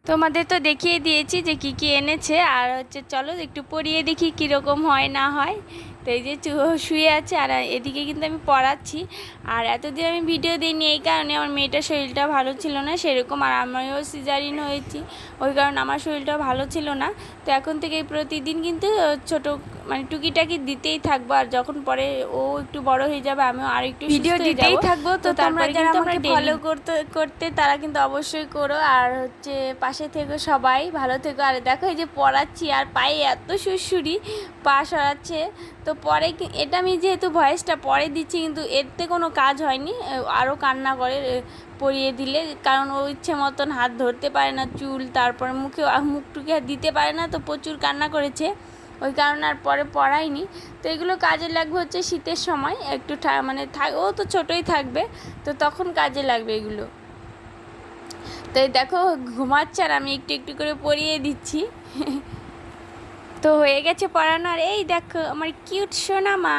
তোমাদের তো দেখিয়ে দিয়েছি যে কি কি এনেছে, আর হচ্ছে চলো একটু পরিয়ে দেখি কীরকম হয় না হয়। তো এই যে শুয়ে আছে, আর এদিকে কিন্তু আমি পড়াচ্ছি। আর এতদিন আমি ভিডিও দিইনি এই কারণে আমার মেয়েটার শরীরটা ভালো ছিল না সেরকম, আর আমিও সিজারিন হয়েছি, ওই কারণে আমার শরীরটাও ভালো ছিল না। তো এখন থেকে প্রতিদিন কিন্তু ছোটো মানে টুকিটাকি দিতেই থাকবো, আর যখন পরে ও একটু বড় হয়ে যাবে আমিও আর একটু ভিডিও সুস্থ হয়ে দিতেই যাবো। থাকবো। তো তোমরা তারপরে যারা কিন্তু আমরা আমাকে ফলো follow করতে করতে তারা কিন্তু অবশ্যই করো, আর হচ্ছে পাশে থেকো, সবাই ভালো থেকো। আর দেখো এই যে পড়াচ্ছি আর পায়ে এত সুরসুরি, পা সরাচ্ছে। তো পরে এটা আমি যেহেতু ভয়েসটা পরে দিচ্ছি, কিন্তু এতে কোনো কাজ হয়নি, আরও কান্না করে পরিয়ে দিলে, কারণ ও ইচ্ছে মতন হাত ধরতে পারে না, চুল তারপর মুখ টুকে দিতে পারে না, তো প্রচুর কান্না করেছে, ওই কারণে আর পরে পড়াইনি। তো এগুলো কাজে লাগবে হচ্ছে শীতের সময় একটু মানে ও তো ছোটোই থাকবে, তো তখন কাজে লাগবে এগুলো। তো এই দেখো ঘুমাচ্ছে আর আমি একটু একটু করে পরিয়ে দিচ্ছি। তো হয়ে গেছে পড়ানো, আর এই দেখো আমার কিউট সোনা মা।